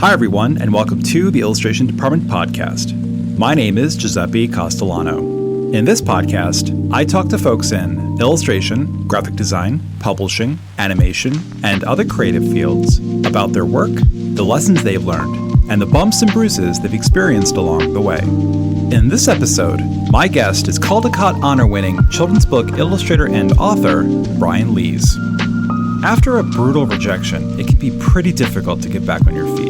Hi, everyone, and welcome to the Illustration Department podcast. My name is Giuseppe Castellano. In this podcast, I talk to folks in illustration, graphic design, publishing, animation, and other creative fields about their work, the lessons they've learned, and the bumps and bruises they've experienced along the way. In this episode, my guest is Caldecott Honor-winning children's book illustrator and author, Brian Lees. After a brutal rejection, it can be pretty difficult to get back on your feet.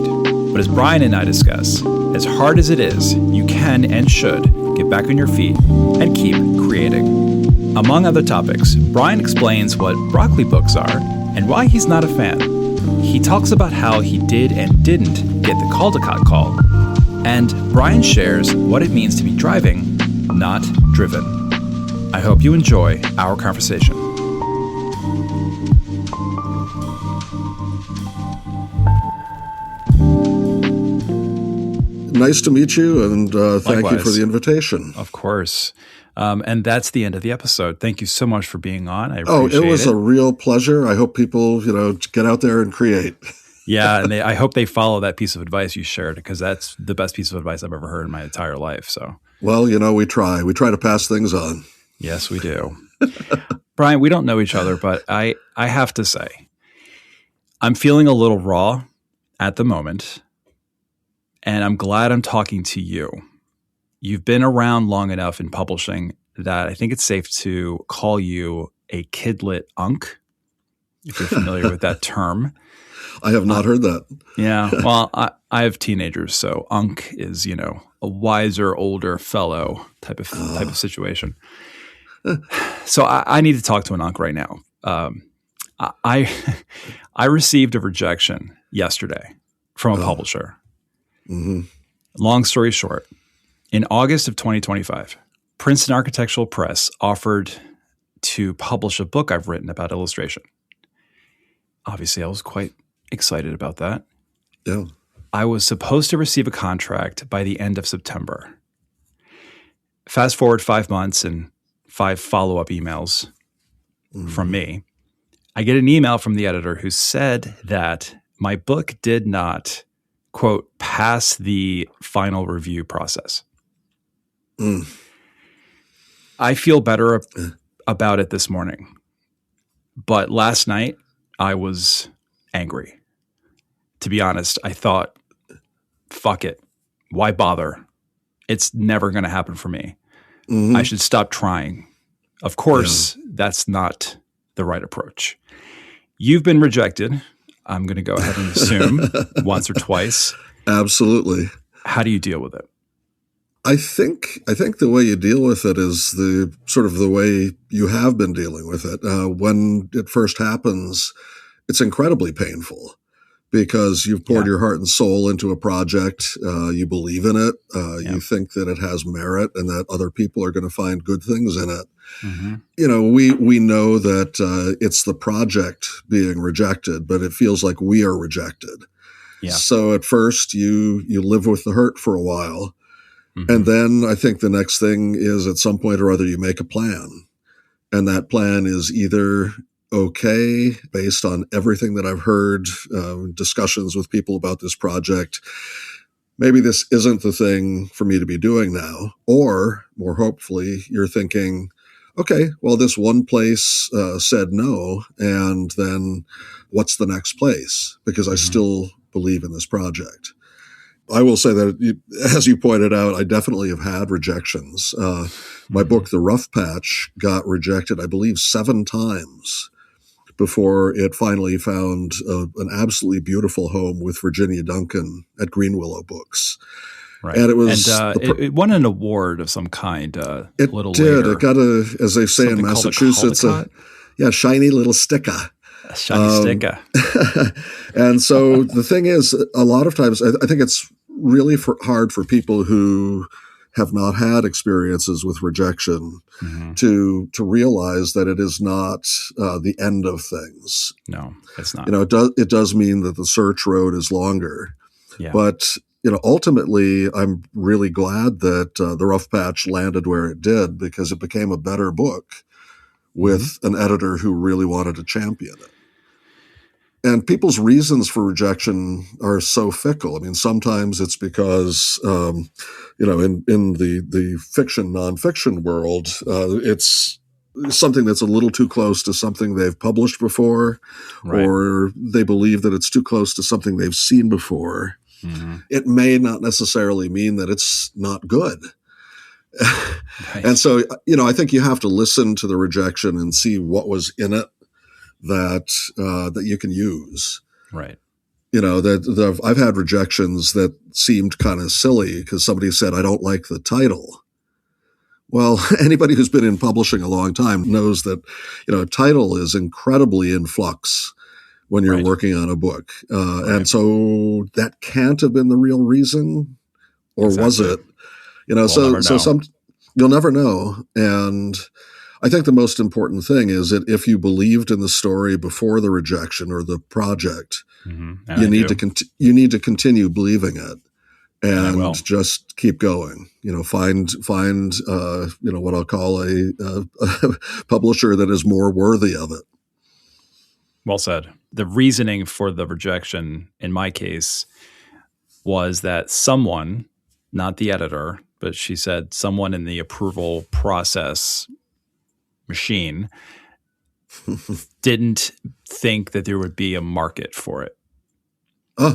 But as Brian and I discuss, as hard as it is, you can and should get back on your feet and keep creating. Among other topics, Brian explains what broccoli books are and why he's not a fan. He talks about how he did and didn't get the Caldecott call. And Brian shares what it means to be driving, not driven. I hope you enjoy our conversation. Nice to meet you, and thank you for the invitation. Of course. And that's the end of the episode. Thank you so much for being on. I appreciate it was a real pleasure. I hope people, get out there and create. Yeah, and I hope they follow that piece of advice you shared, because that's the best piece of advice I've ever heard in my entire life. So, well, we try. We try to pass things on. Yes, we do. Brian, we don't know each other, but I have to say, I'm feeling a little raw at the moment. And I'm glad I'm talking to you. You've been around long enough in publishing that I think it's safe to call you a kidlit unk, if you're familiar with that term. I have not heard that. Yeah. Well, I have teenagers, so unk is, a wiser, older fellow type of situation. So I need to talk to an unk right now. I received a rejection yesterday from a publisher. Mm-hmm. Long story short, in August of 2025, Princeton Architectural Press offered to publish a book I've written about illustration. Obviously, I was quite excited about that. Yeah. I was supposed to receive a contract by the end of September. Fast forward 5 months and 5 follow-up emails from me. I get an email from the editor who said that my book did not, quote, pass the final review process. I feel better about it this morning. But last night, I was angry. To be honest, I thought, fuck it. Why bother? It's never going to happen for me. Mm-hmm. I should stop trying. Of course, that's not the right approach. You've been rejected. I'm going to go ahead and assume once or twice. Absolutely. How do you deal with it? I think the way you deal with it is the sort of the way you have been dealing with it. When it first happens, it's incredibly painful because you've poured your heart and soul into a project. You believe in it. You think that it has merit and that other people are going to find good things in it. Mm-hmm. We know that it's the project being rejected, but it feels like we are rejected. Yeah. So at first you live with the hurt for a while. Mm-hmm. And then I think the next thing is at some point or other you make a plan. And that plan is either okay, based on everything that I've heard, discussions with people about this project. Maybe this isn't the thing for me to be doing now. Or more hopefully, you're thinking, okay, well, this one place said no, and then what's the next place? Because I still believe in this project. I will say that, as you pointed out, I definitely have had rejections. My book, The Rough Patch, got rejected, I believe, 7 times before it finally found an absolutely beautiful home with Virginia Duncan at Green Willow Books. Right. And it was it won an award of some kind. It little did. Later. It got as they say in Massachusetts, a shiny little sticker. A shiny sticker. And so the thing is, a lot of times, I think it's really hard for people who have not had experiences with rejection to realize that it is not the end of things. No, it's not. It does mean that the search road is longer. Yeah. But ultimately, I'm really glad that The Rough Patch landed where it did, because it became a better book with an editor who really wanted to champion it. And people's reasons for rejection are so fickle. I mean, sometimes it's because, in the fiction, nonfiction world, it's something that's a little too close to something they've published before, Right. or they believe that it's too close to something they've seen before. Mm-hmm. It may not necessarily mean that it's not good. Right. And so, I think you have to listen to the rejection and see what was in it that you can use. Right. I've had rejections that seemed kind of silly because somebody said, I don't like the title. Well, anybody who's been in publishing a long time knows that, title is incredibly in flux when you're Right. working on a book. Right. And so that can't have been the real reason, or was it? You'll never know. And I think the most important thing is that if you believed in the story before the rejection or the project, Mm-hmm. you need to continue believing it, and just keep going. Find what I'll call a publisher that is more worthy of it. Well said. The reasoning for the rejection in my case was that someone, not the editor, but she said someone in the approval process machine didn't think that there would be a market for it,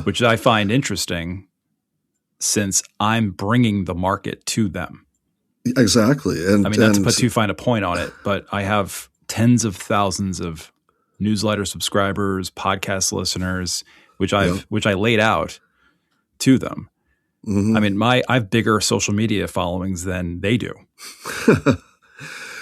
which I find interesting since I'm bringing the market to them. Exactly. And not to put too fine a point on it, but I have tens of thousands of newsletter subscribers, podcast listeners, which I laid out to them. Mm-hmm. I mean, I have bigger social media followings than they do.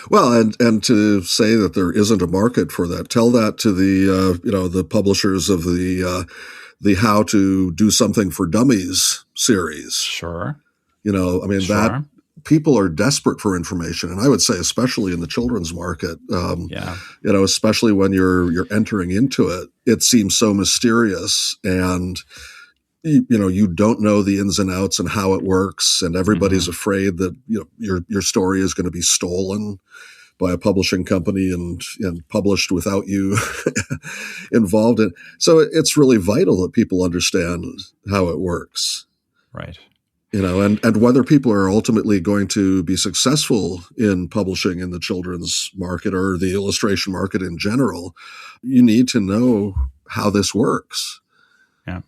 Well, and to say that there isn't a market for that, tell that to the publishers of the How to Do Something for Dummies series. Sure. That people are desperate for information, and I would say especially in the children's market. Especially when you're entering into it, it seems so mysterious, and you don't know the ins and outs and how it works, and everybody's afraid that your story is going to be stolen by a publishing company and published without you involved in. So it's really vital that people understand how it works. Right. And whether people are ultimately going to be successful in publishing in the children's market or the illustration market in general, you need to know how this works. Yeah.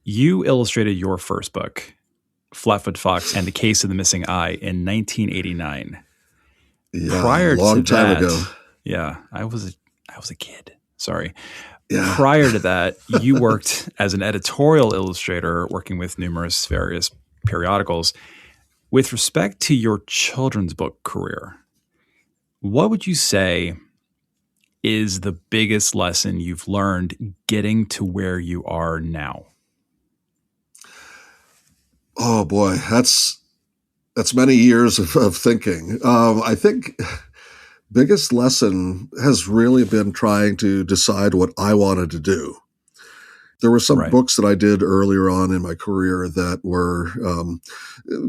You illustrated your first book, Flatfoot Fox and the Case of the Missing Eye, in 1989. Yeah, Prior a long to time that, ago. Yeah, I was a kid. Sorry. Yeah. Prior to that, you worked as an editorial illustrator, working with numerous various periodicals. With respect to your children's book career, what would you say is the biggest lesson you've learned getting to where you are now? Oh boy, that's many years of thinking. I think biggest lesson has really been trying to decide what I wanted to do. There were some books that I did earlier on in my career that were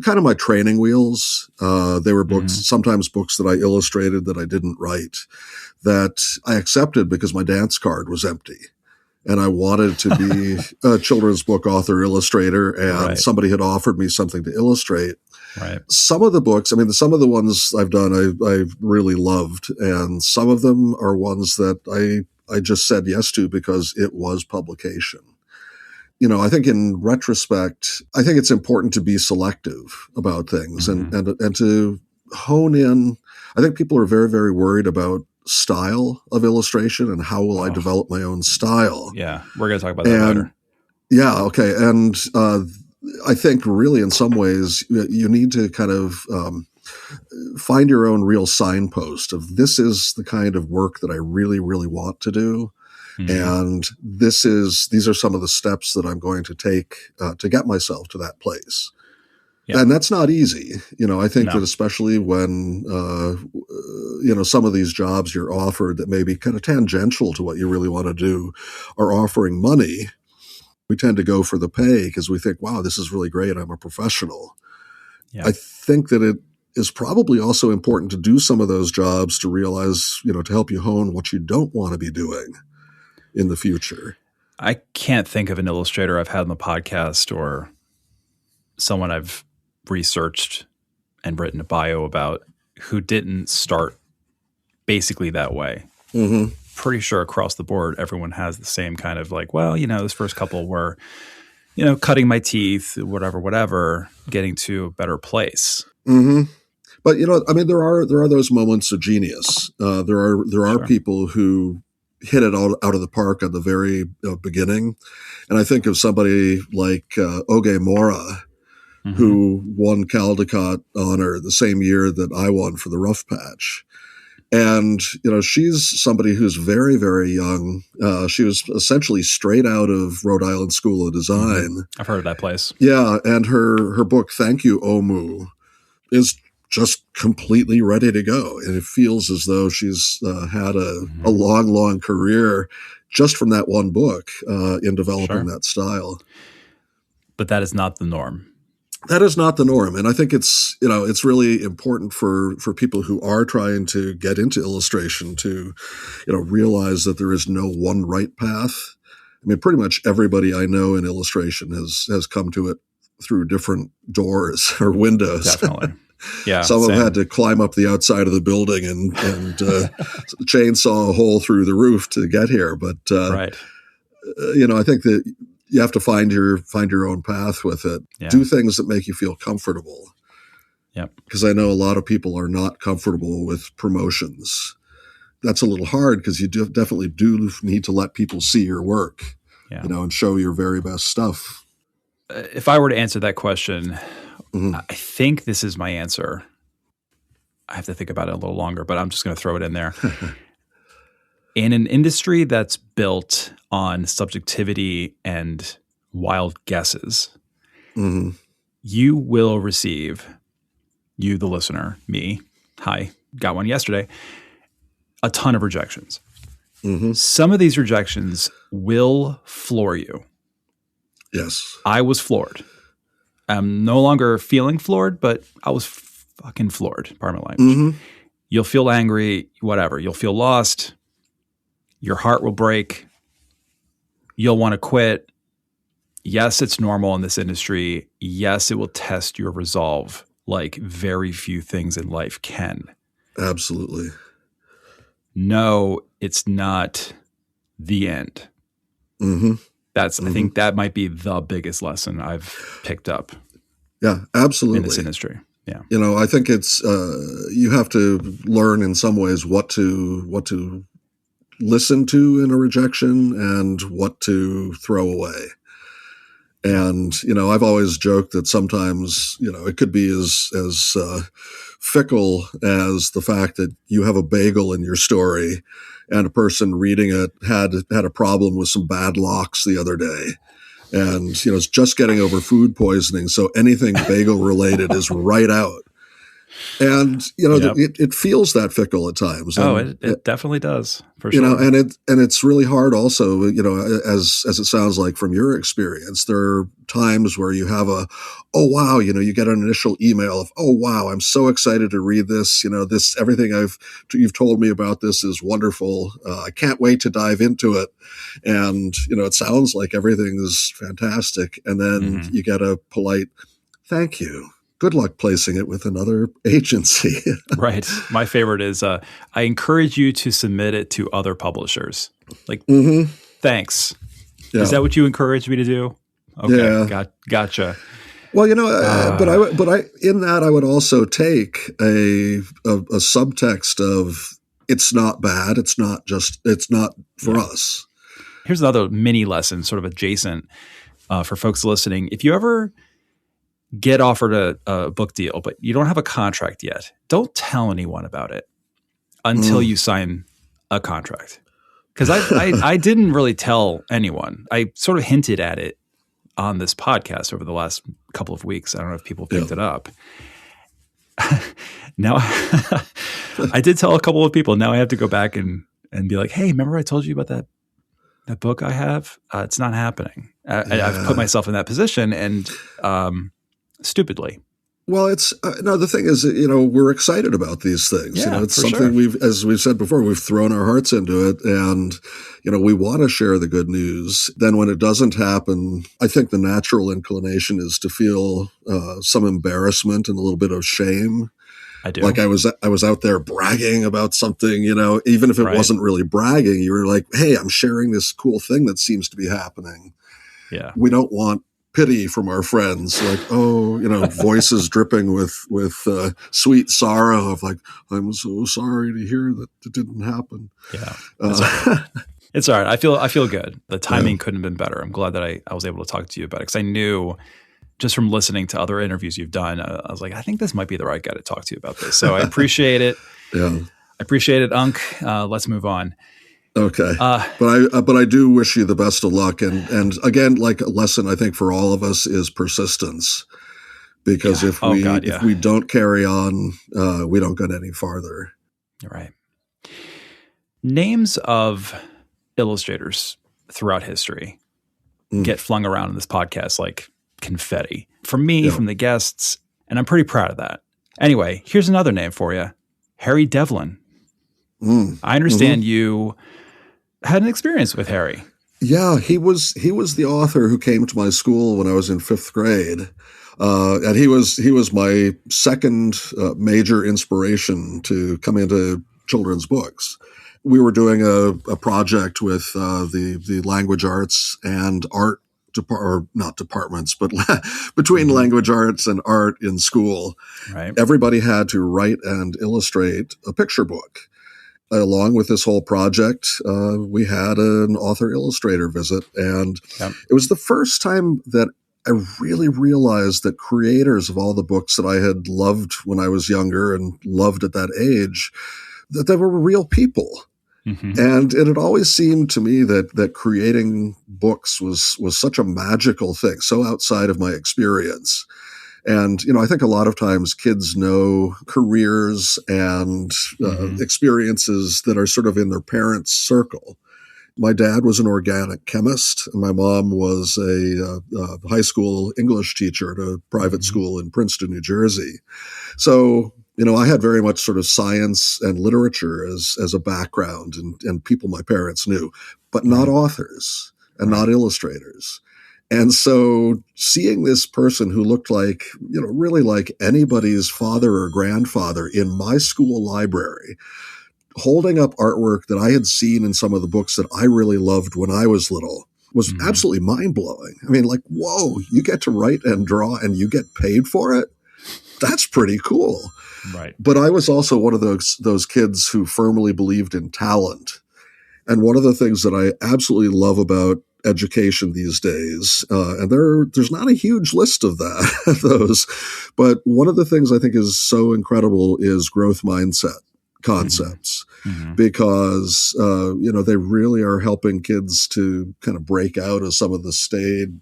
kind of my training wheels. They were books, sometimes books that I illustrated that I didn't write, that I accepted because my dance card was empty. And I wanted to be a children's book author, illustrator, and somebody had offered me something to illustrate. Right. Some of the books, some of the ones I've done, I've really loved. And some of them are ones that I just said yes to because it was publication. I think in retrospect, I think it's important to be selective about things and to hone in. I think people are very, very worried about style of illustration and how will I develop my own style. Yeah, we're going to talk about that later. Yeah, okay. And I think really in some ways you need to kind of find your own real signpost of this is the kind of work that I really, really want to do. And these are some of the steps that I'm going to take to get myself to that place. Yeah. And that's not easy. I think that especially when, some of these jobs you're offered that may be kind of tangential to what you really want to do are offering money, we tend to go for the pay because we think, wow, this is really great. I'm a professional. Yeah. I think that it is probably also important to do some of those jobs to realize, to help you hone what you don't want to be doing. in the future. I can't think of an illustrator I've had on the podcast or someone I've researched and written a bio about who didn't start basically that way. Mm-hmm. Pretty sure across the board, everyone has the same kind of like, well, this first couple were, cutting my teeth, whatever, getting to a better place. Mm-hmm. But there are those moments of genius. There are Sure. people who hit it out of the park at the very beginning, and I think of somebody like Oge Mora, Mm-hmm. who won Caldecott Honor the same year that I won for the rough patch. And, she's somebody who's very, very young. She was essentially straight out of Rhode Island School of Design. Mm-hmm. I've heard of that place. Yeah. And her book, Thank You, Omu, is just completely ready to go. And it feels as though she's had a long, long career just from that one book in developing that style. But that is not the norm. That is not the norm. And I think it's really important for people who are trying to get into illustration to, realize that there is no one right path. I mean, pretty much everybody I know in illustration has come to it through different doors or windows. Definitely. Yeah. Some have had to climb up the outside of the building and chainsaw a hole through the roof to get here. But, right. I think that you have to find your own path with it. Yeah. Do things that make you feel comfortable. Yep. Because I know a lot of people are not comfortable with promotions. That's a little hard because you definitely do need to let people see your work, and show your very best stuff. If I were to answer that question, Mm-hmm. I think this is my answer. I have to think about it a little longer, but I'm just going to throw it in there. In an industry that's built on subjectivity and wild guesses, Mm-hmm. you will receive, you, the listener, me, hi, got one yesterday, a ton of rejections. Mm-hmm. Some of these rejections will floor you. Yes. I was floored. I'm no longer feeling floored, but I was fucking floored, pardon my language. Mm-hmm. You'll feel angry, whatever. You'll feel lost. Your heart will break. You'll want to quit. Yes, it's normal in this industry. Yes, it will test your resolve like very few things in life can. Absolutely. No, it's not the end. Mm-hmm. I think that might be the biggest lesson I've picked up. Yeah, absolutely. In this industry. Yeah. I think it's you have to learn in some ways what to listen to in a rejection and what to throw away. And, I've always joked that sometimes, it could be as fickle as the fact that you have a bagel in your story and a person reading it had a problem with some bad locks the other day. And, it's just getting over food poisoning. So anything bagel related is right out. And, it feels that fickle at times. And, it definitely does, for sure. And it's really hard also, as it sounds like from your experience, there are times where you have oh, wow, you get an initial email of, oh, wow, I'm so excited to read this. Everything you've told me about this is wonderful. I can't wait to dive into it. And, it sounds like everything is fantastic. And then you get a polite, thank you. Good luck placing it with another agency. Right. My favorite is I encourage you to submit it to other publishers. Like, thanks. Yeah. Is that what you encourage me to do? Okay. Yeah. Gotcha. Well, but I in that I would also take a subtext of it's not bad. It's not for us. Here's another mini lesson, sort of adjacent for folks listening. If you ever get offered a book deal, but you don't have a contract yet, don't tell anyone about it until you sign a contract. Because I didn't really tell anyone. I sort of hinted at it on this podcast over the last couple of weeks. I don't know if people picked it up. Now, I did tell a couple of people. Now I have to go back and be like, hey, remember I told you about that book I have? It's not happening. I've put myself in that position and stupidly. Well, it's no. The thing is, we're excited about these things. Yeah, It's for something sure. as we've said before, we've thrown our hearts into it, and we want to share the good news. Then, when it doesn't happen, I think the natural inclination is to feel some embarrassment and a little bit of shame. I do. Like I was out there bragging about something, even if it Right. wasn't really bragging. You were like, "Hey, I'm sharing this cool thing that seems to be happening." Yeah. We don't want pity from our friends, like, voices dripping with sweet sorrow of like, I'm so sorry to hear that it didn't happen. Yeah. Uh, It's all right. I feel good. The timing Yeah. couldn't have been better. I'm glad that I was able to talk to you about it because I knew just from listening to other interviews you've done, I was like, I think this might be the right guy to talk to you about this. So I appreciate it. Yeah. I appreciate it, Unc. Let's move on. Okay. Uh, But I do wish you the best of luck. And again, like a lesson I think for all of us is persistence. Because Yeah. if Oh, we God, if yeah. we don't carry on, we don't get any farther. You're right. Names of illustrators throughout history get flung around in this podcast like confetti. From me, Yeah. from the guests, and I'm pretty proud of that. Anyway, here's another name for you. Harry Devlin. I understand you had an experience with Harry. Yeah, he was the author who came to my school when I was in 5th grade, and he was my second major inspiration to come into children's books. We were doing a project with the language arts and art or not departments, but between language arts and art in school. Right. Everybody had to write and illustrate a picture book. Along with this whole project, we had an author illustrator visit, and it was the first time that I really realized that creators of all the books that I had loved when I was younger and loved at that age, that they were real people. And it had always seemed to me that creating books was such a magical thing, so outside of my experience. And, I think a lot of times kids know careers and experiences that are sort of in their parents' circle. My dad was an organic chemist, and my mom was a high school English teacher at a private school in Princeton, New Jersey. So, I had very much sort of science and literature as a background and people my parents knew, but not authors and not illustrators. And so seeing this person who looked like, really like anybody's father or grandfather in my school library, holding up artwork that I had seen in some of the books that I really loved when I was little was absolutely mind-blowing. I mean, like, whoa, you get to write and draw and you get paid for it? That's pretty cool. Right. But I was also one of those kids who firmly believed in talent. And one of the things that I absolutely love about education these days, and there's not a huge list of those, but one of the things I think is so incredible is growth mindset concepts, because they really are helping kids to kind of break out of some of the staid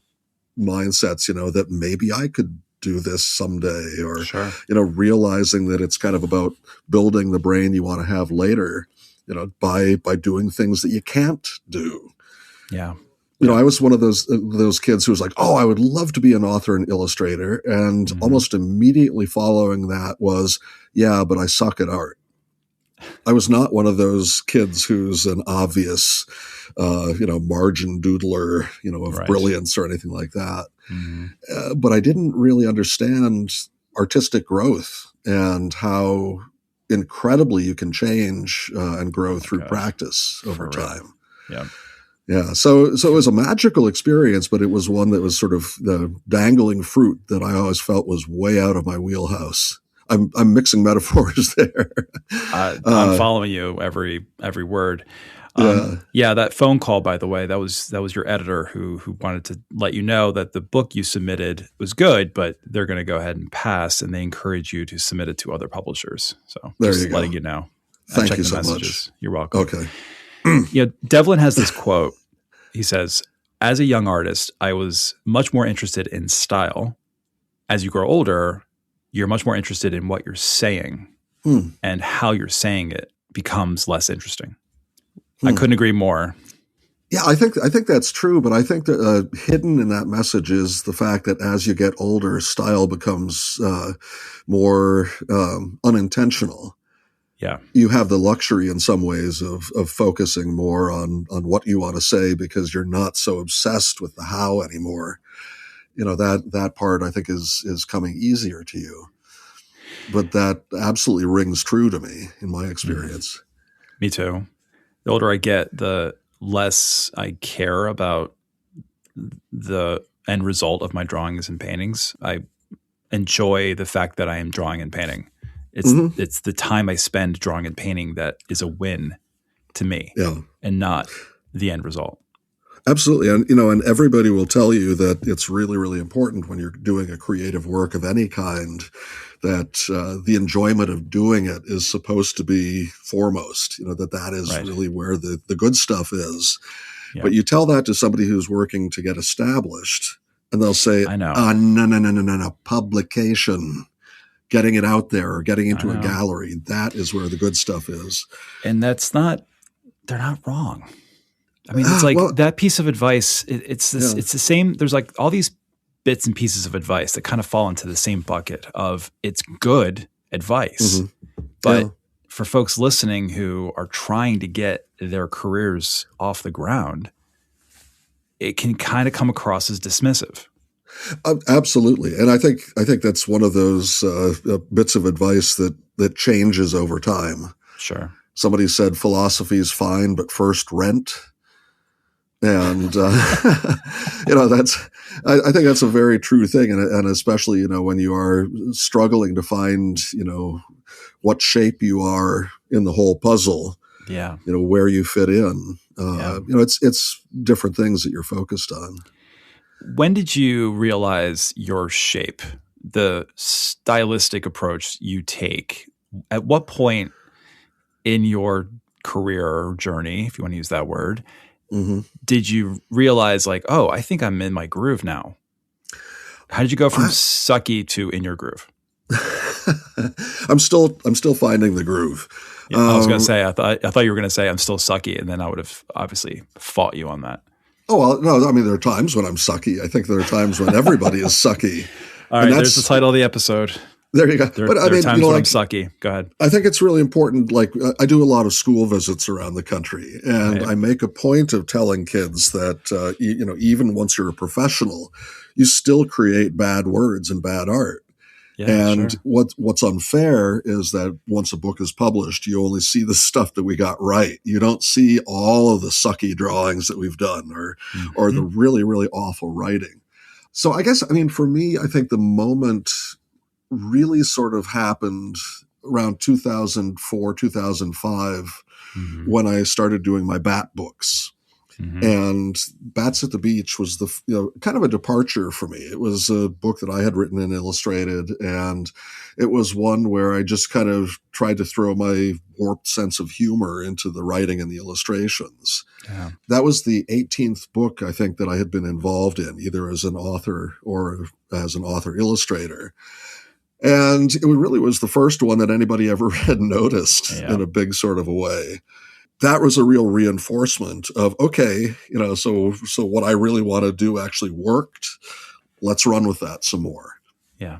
mindsets, that maybe I could do this someday, or realizing that it's kind of about building the brain you want to have later, by doing things that you can't do. Yeah. I was one of those kids who was like, oh, I would love to be an author and illustrator. And almost immediately following that was, yeah, but I suck at art. I was not one of those kids who's an obvious, margin doodler, of brilliance or anything like that. But I didn't really understand artistic growth and how incredibly you can change and grow through practice over time. Yeah. Yeah. So it was a magical experience, but it was one that was sort of the dangling fruit that I always felt was way out of my wheelhouse. I'm mixing metaphors there. I'm following you every word. Yeah, that phone call, by the way, that was your editor who wanted to let you know that the book you submitted was good, but they're going to go ahead and pass, and they encourage you to submit it to other publishers. So just letting you know. Thank you so much. You're welcome. Okay. Devlin has this quote. He says, as a young artist, I was much more interested in style. As you grow older, you're much more interested in what you're saying, and how you're saying it becomes less interesting. I couldn't agree more. Yeah, I think that's true, but I think that hidden in that message is the fact that as you get older, style becomes more unintentional. Yeah. You have the luxury in some ways of focusing more on what you want to say because you're not so obsessed with the how anymore. That part I think is coming easier to you. But that absolutely rings true to me in my experience. Me too. The older I get, the less I care about the end result of my drawings and paintings. I enjoy the fact that I am drawing and painting. It's the time I spend drawing and painting that is a win to me, and not the end result. Absolutely. And everybody will tell you that it's really, really important when you're doing a creative work of any kind that the enjoyment of doing it is supposed to be foremost, that is really where the good stuff is. Yeah. But you tell that to somebody who's working to get established and they'll say, I know. No, publication, getting it out there or getting into a gallery. That is where the good stuff is. And they're not wrong. I mean, it's like that piece of advice. It's the same. There's like all these bits and pieces of advice that kind of fall into the same bucket of it's good advice. But for folks listening who are trying to get their careers off the ground, it can kind of come across as dismissive. Absolutely. And I think that's one of those bits of advice that changes over time. Sure. Somebody said philosophy is fine, but first rent. And, I think that's a very true thing. And especially, when you are struggling to find, what shape you are in the whole puzzle, where you fit in, it's different things that you're focused on. When did you realize your shape, the stylistic approach you take? At what point in your career or journey, if you want to use that word, did you realize like, oh, I think I'm in my groove now? How did you go from sucky to in your groove? I'm still finding the groove. Yeah, I was going to say, I thought you were going to say I'm still sucky, and then I would have obviously fought you on that. Oh, well, no, I mean, there are times when I'm sucky. I think there are times when everybody is sucky. All right, there's the title of the episode. There you go. There are times when I'm sucky. Go ahead. I think it's really important. Like I do a lot of school visits around the country, and I make a point of telling kids that, even once you're a professional, you still create bad words and bad art. Yeah, and sure. What's unfair is that once a book is published, you only see the stuff that we got right. You don't see all of the sucky drawings that we've done or the really, really awful writing. So I guess, for me, I think the moment really sort of happened around 2004, 2005, when I started doing my bat books. And Bats at the Beach was kind of a departure for me. It was a book that I had written and illustrated, and it was one where I just kind of tried to throw my warped sense of humor into the writing and the illustrations. Yeah. That was the 18th book, I think, that I had been involved in, either as an author or as an author illustrator. And it really was the first one that anybody ever had noticed in a big sort of a way. That was a real reinforcement of, okay, so what I really want to do actually worked. Let's run with that some more. Yeah.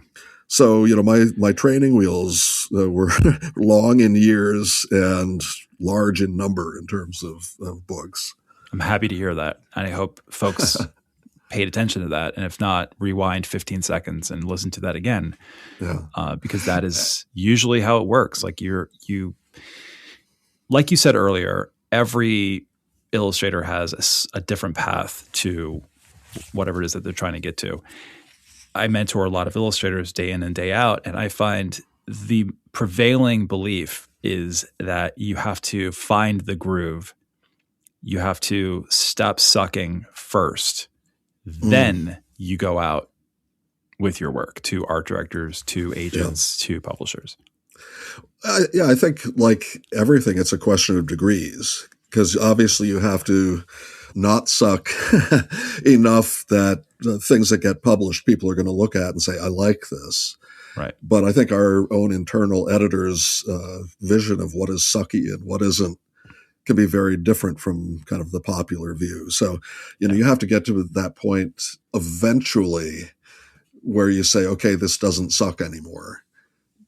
So, my training wheels were long in years and large in number in terms of books. I'm happy to hear that. And I hope folks paid attention to that. And if not, rewind 15 seconds and listen to that again. Yeah. Because that is usually how it works. Like like you said earlier, every illustrator has a different path to whatever it is that they're trying to get to. I mentor a lot of illustrators day in and day out, and I find the prevailing belief is that you have to find the groove. You have to stop sucking first. Then you go out with your work to art directors, to agents, to publishers. I think like everything, it's a question of degrees, because obviously you have to not suck enough that things that get published, people are going to look at and say, I like this. Right. But I think our own internal editor's vision of what is sucky and what isn't can be very different from kind of the popular view. So, you have to get to that point eventually where you say, okay, this doesn't suck anymore.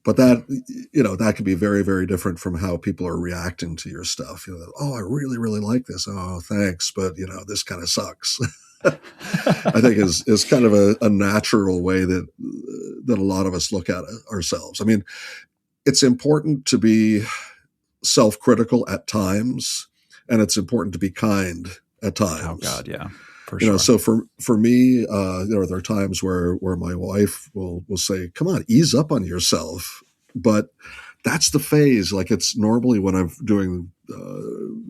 But that, that can be very, very different from how people are reacting to your stuff. Oh, I really, really like this. Oh, thanks. But, this kind of sucks. I think is kind of a natural way that a lot of us look at it ourselves. I mean, it's important to be self-critical at times, and it's important to be kind at times. Oh God, yeah. For sure. So for me, there are times where my wife will say, "Come on, ease up on yourself." But that's the phase. Like, it's normally when I'm doing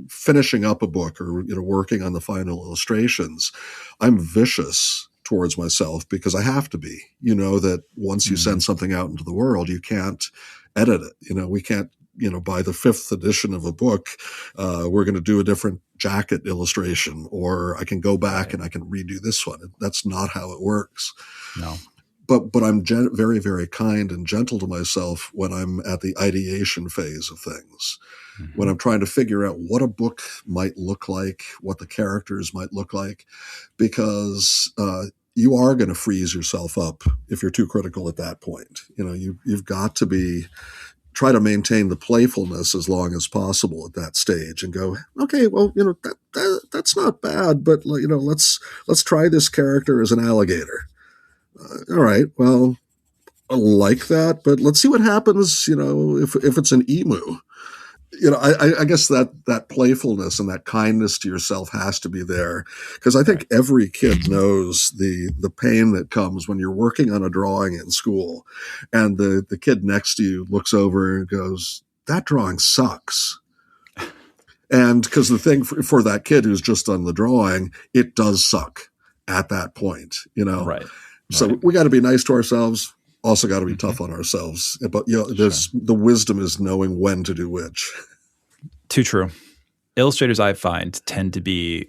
finishing up a book or working on the final illustrations, I'm vicious towards myself because I have to be. That once you send something out into the world, you can't edit it. We can't. By the 5th edition of a book, we're going to do a different jacket illustration, or I can go back and I can redo this one. That's not how it works. No. But I'm very, very kind and gentle to myself when I'm at the ideation phase of things, when I'm trying to figure out what a book might look like, what the characters might look like, because you are going to freeze yourself up if you're too critical at that point. You've got to try to maintain the playfulness as long as possible at that stage and go, okay, well, that's not bad, but let's try this character as an alligator. All right, well, I like that, but let's see what happens, if it's an emu. I guess that playfulness and that kindness to yourself has to be there, because I think every kid knows the pain that comes when you're working on a drawing in school and the kid next to you looks over and goes, "That drawing sucks." And because the thing for that kid who's just done the drawing, it does suck at that point, Right. So we got to be nice to ourselves. Also got to be tough on ourselves. But the wisdom is knowing when to do which. Too true. Illustrators, I find, tend to be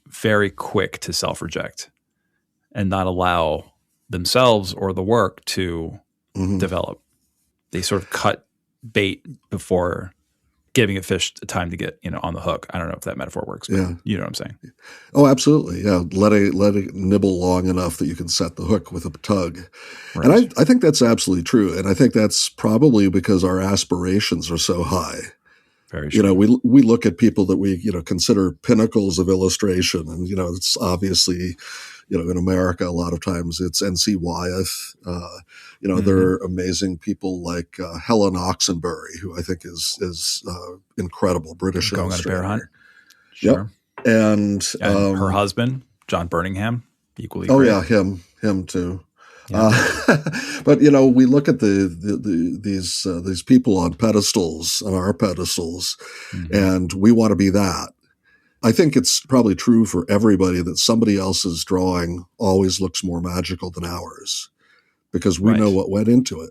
very quick to self-reject and not allow themselves or the work to develop. They sort of cut bait before giving a fish time to get on the hook. I don't know if that metaphor works, but you know what I'm saying. Oh, absolutely. Yeah. Let it nibble long enough that you can set the hook with a tug. Right. And I think that's absolutely true. And I think that's probably because our aspirations are so high. Very true. We look at people that we, consider pinnacles of illustration. And, it's obviously, in America, a lot of times it's N.C. Wyeth. There are amazing people like Helen Oxenbury, who I think is incredible, British Going illustrator. on a bear hunt. Sure. Yep. And her husband, John Burningham, equally great. Oh, yeah, him too. Yeah. But we look at these people on pedestals, on our pedestals, and we want to be that. I think it's probably true for everybody that somebody else's drawing always looks more magical than ours, because we know what went into it.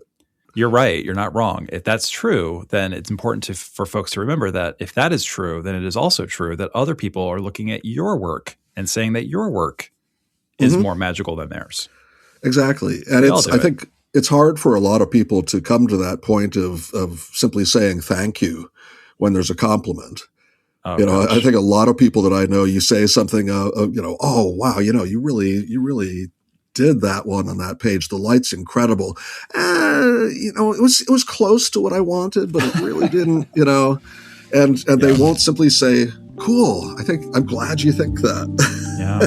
You're right. You're not wrong. If that's true, then it's important for folks to remember that if that is true, then it is also true that other people are looking at your work and saying that your work is more magical than theirs. Exactly. And I think it's hard for a lot of people to come to that point of simply saying thank you when there's a compliment. Oh, I think a lot of people that I know, you say something, oh, wow, you really did that one on that page. The light's incredible. It was close to what I wanted, but it really didn't, and they won't simply say, cool. I'm glad you think that. Yeah.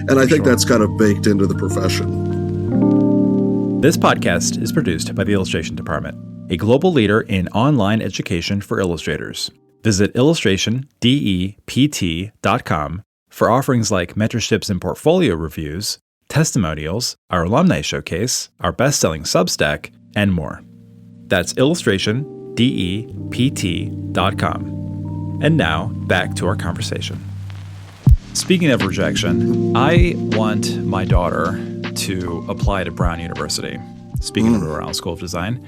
And I think that's kind of baked into the profession. This podcast is produced by the Illustration Department, a global leader in online education for illustrators. Visit illustrationdept.com for offerings like mentorships and portfolio reviews, testimonials, our alumni showcase, our best-selling Substack, and more. That's illustrationdept.com. And now, back to our conversation. Speaking of rejection, I want my daughter to apply to Brown University. Speaking of the Randolph School of Design,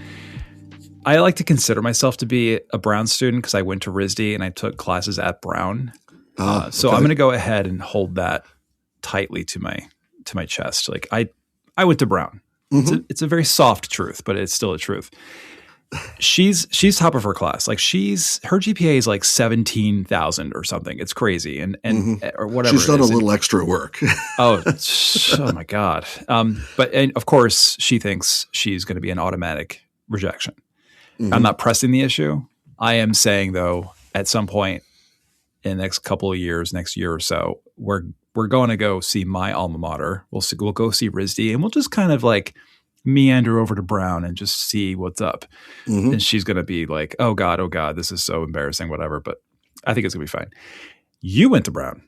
I like to consider myself to be a Brown student because I went to RISD and I took classes at Brown. So I'm going to go ahead and hold that tightly to my chest. Like I went to Brown. It's a very soft truth, but it's still a truth. she's top of her class. Like her GPA is like 17,000 or something. It's crazy. And or whatever. She's done a little extra work. Oh my God. But of course she thinks she's going to be an automatic rejection. I'm not pressing the issue. I am saying though, at some point in the next couple of years, next year or so, we're going to go see my alma mater. We'll go see RISD, and we'll just kind of like meander over to Brown and just see what's up. And she's going to be like, oh God, this is so embarrassing, whatever. But I think it's going to be fine. You went to Brown.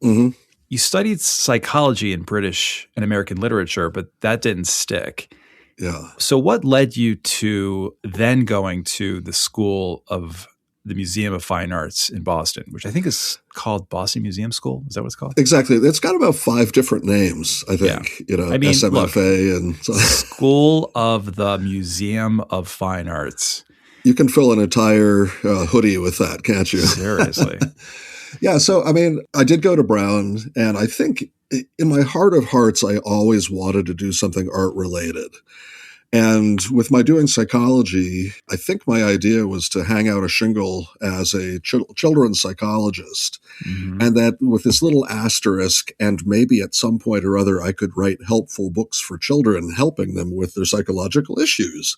You studied psychology in British and American literature, but that didn't stick. Yeah. So what led you to then going to the School of the Museum of Fine Arts in Boston, which I think is called Boston Museum School? Is that what it's called? Exactly. It's got about 5 different names, I think. Yeah. SMFA look, and so. School of the Museum of Fine Arts. You can fill an entire hoodie with that, can't you? Seriously. Yeah. So, I did go to Brown, and I think in my heart of hearts, I always wanted to do something art related. And with my doing psychology, I think my idea was to hang out a shingle as a children's psychologist. And that with this little asterisk, and maybe at some point or other, I could write helpful books for children, helping them with their psychological issues,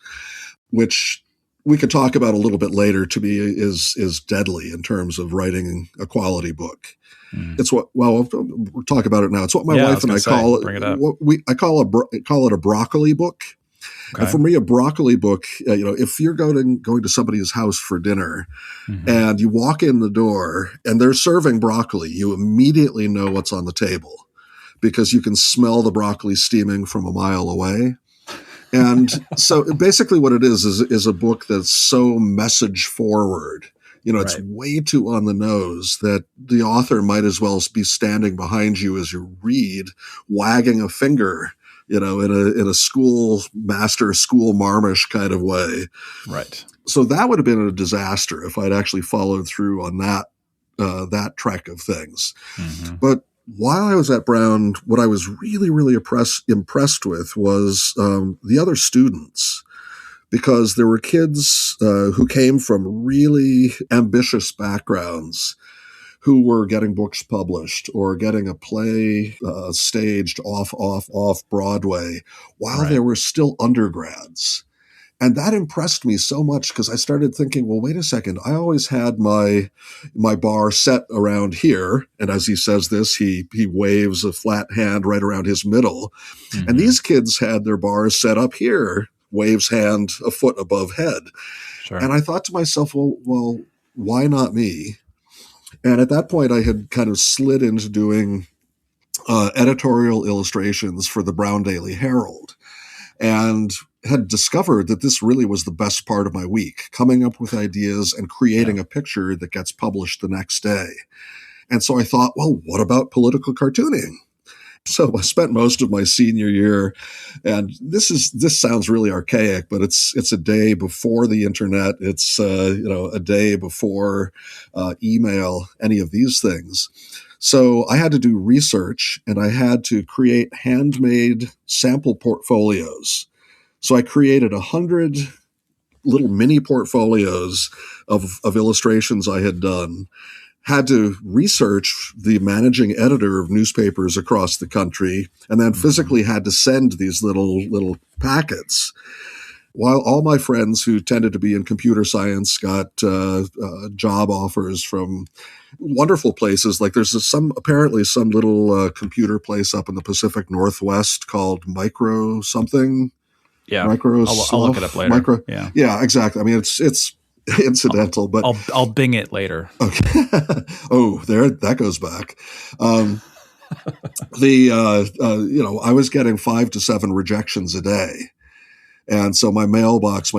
which we could talk about a little bit later, to me is deadly in terms of writing a quality book. It's we'll talk about it now. It's what my wife and I call it. Bring it up. I call it a broccoli book. Okay. And for me, a broccoli book, if you're going to somebody's house for dinner and you walk in the door and they're serving broccoli, you immediately know what's on the table because you can smell the broccoli steaming from a mile away. And so basically what it is a book that's so message forward. It's way too on the nose that the author might as well be standing behind you as you read, wagging a finger, in a school marmish kind of way. Right. So that would have been a disaster if I'd actually followed through on that trek of things. But while I was at Brown, what I was really, really impressed with was the other students, because there were kids who came from really ambitious backgrounds who were getting books published or getting a play staged off Broadway while they were still undergrads. And that impressed me so much because I started thinking, well, wait a second. I always had my bar set around here. And as he says this, he waves a flat hand right around his middle. And these kids had their bars set up here, waves hand a foot above head. Sure. And I thought to myself, well, why not me? And at that point, I had kind of slid into doing editorial illustrations for the Brown Daily Herald and had discovered that this really was the best part of my week, coming up with ideas and creating a picture that gets published the next day. And so I thought, well, what about political cartooning? So I spent most of my senior year, and this sounds really archaic, but it's a day before the internet. It's a day before email, any of these things. So I had to do research, and I had to create handmade sample portfolios. So I created 100 little mini portfolios of illustrations I had done. Had to research the managing editor of newspapers across the country, and then physically had to send these little packets. While all my friends who tended to be in computer science got job offers from wonderful places, like there's apparently some little computer place up in the Pacific Northwest called Micro something. Yeah, Micro. I'll look it up later. Yeah, exactly. I mean, it's incidental, but I'll Bing it later. Okay. That goes back. I was getting 5 to 7 rejections a day. And so my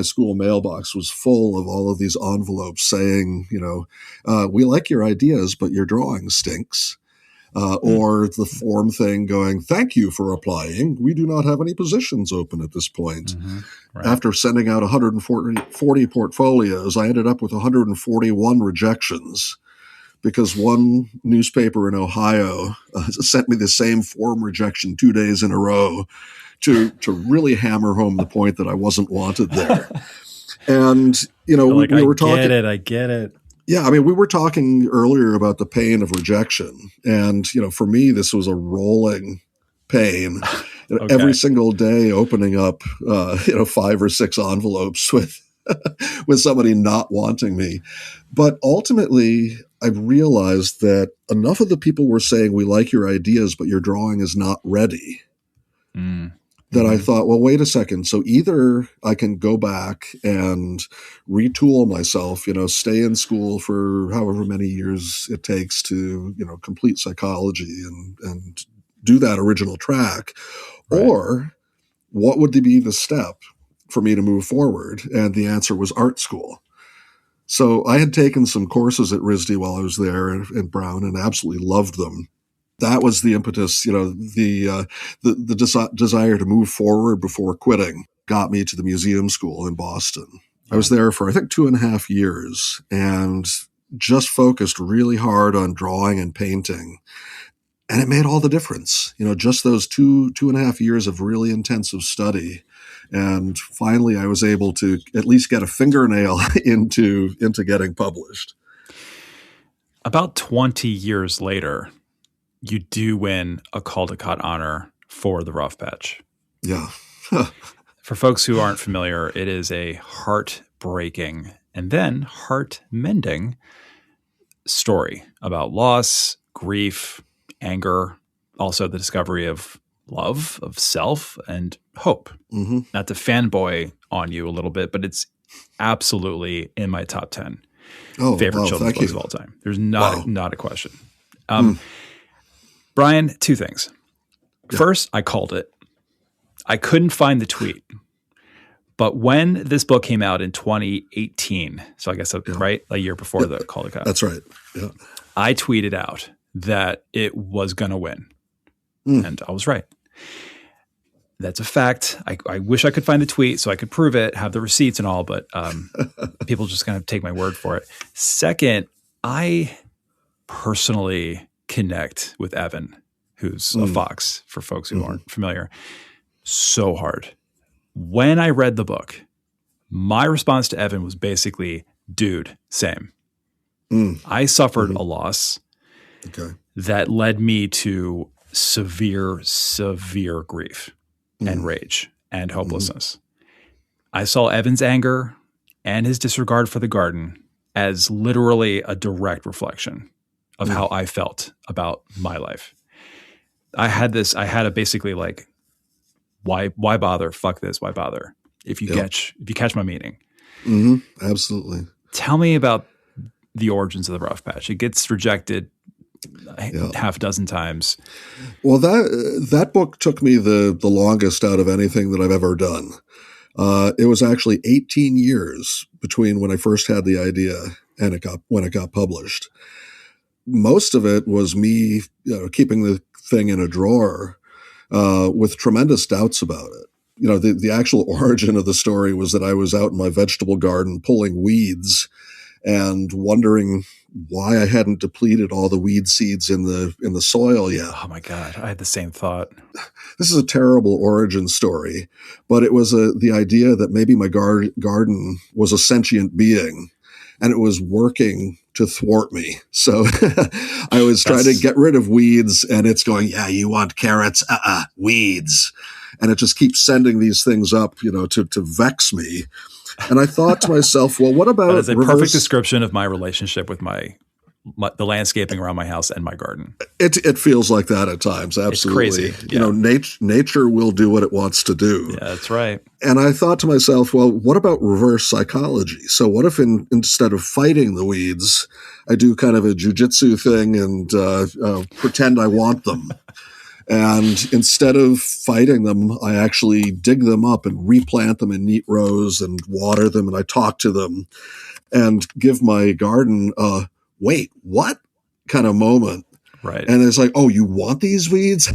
school mailbox was full of all of these envelopes saying, we like your ideas, but your drawing stinks. Or the form thing going, thank you for applying. We do not have any positions open at this point. Right. After sending out 140 portfolios, I ended up with 141 rejections because one newspaper in Ohio sent me the same form rejection 2 days in a row to really hammer home the point that I wasn't wanted there. And, you know, Like, we were talking. I get it. Yeah, I mean, we were talking earlier about the pain of rejection. And, you know, for me, this was a rolling pain. Okay. Every single day opening up, 5 or 6 envelopes with with somebody not wanting me. But ultimately, I realized that enough of the people were saying, we like your ideas, but your drawing is not ready. That I thought, well, wait a second. So either I can go back and retool myself, stay in school for however many years it takes to, complete psychology and do that original track, right. Or what would be the step for me to move forward? And the answer was art school. So I had taken some courses at RISD while I was there in Brown and absolutely loved them. That was the impetus, the desire to move forward before quitting got me to the museum school in Boston. Yeah. I was there for, I think, 2.5 years and just focused really hard on drawing and painting. And it made all the difference, just those 2.5 years of really intensive study. And finally, I was able to at least get a fingernail into getting published. About 20 years later, you do win a Caldecott Honor for the Rough Patch. Yeah. For folks who aren't familiar, it is a heartbreaking and then heart-mending story about loss, grief, anger, also the discovery of love, of self, and hope. Mm-hmm. Not to fanboy on you a little bit, but it's absolutely in my top 10 favorite children's books of all time. There's not a question. Brian, 2 things. Yeah. First, I called it. I couldn't find the tweet. But when this book came out in 2018, so I guess, right, a year before the Caldecott. That's right. Yeah. I tweeted out that it was going to win. And I was right. That's a fact. I wish I could find the tweet so I could prove it, have the receipts and all, but people just kind of take my word for it. Second, I personally connect with Evan, who's a fox, for folks who aren't familiar, so hard. When I read the book, my response to Evan was basically, dude, same. I suffered a loss that led me to severe grief and rage and hopelessness. I saw Evan's anger and his disregard for the garden as literally a direct reflection of how I felt about my life. I had a basically like, why bother? Fuck this. Why bother? If you catch my meaning. Absolutely. Tell me about the origins of the Rough Patch. It gets rejected half a dozen times. Well, that book took me the longest out of anything that I've ever done. It was actually 18 years between when I first had the idea and when it got published. Most of it was me, keeping the thing in a drawer with tremendous doubts about it. The actual origin of the story was that I was out in my vegetable garden pulling weeds and wondering why I hadn't depleted all the weed seeds in the soil yet. Oh my God, I had the same thought. This is a terrible origin story, but it was the idea that maybe my garden was a sentient being and it was working to thwart me. So I was trying to get rid of weeds and it's going, yeah, you want carrots? Weeds. And it just keeps sending these things up, to vex me. And I thought to myself, well, what about— That is a perfect description of my relationship with the landscaping around my house and my garden. It feels like that at times. Absolutely. It's crazy. Yeah. Nature will do what it wants to do. Yeah, that's right. And I thought to myself, well, what about reverse psychology? So what if instead of fighting the weeds, I do kind of a jujitsu thing and pretend I want them? And instead of fighting them, I actually dig them up and replant them in neat rows and water them. And I talk to them and give my garden a wait, what kind of moment. Right. And it's like, oh, you want these weeds?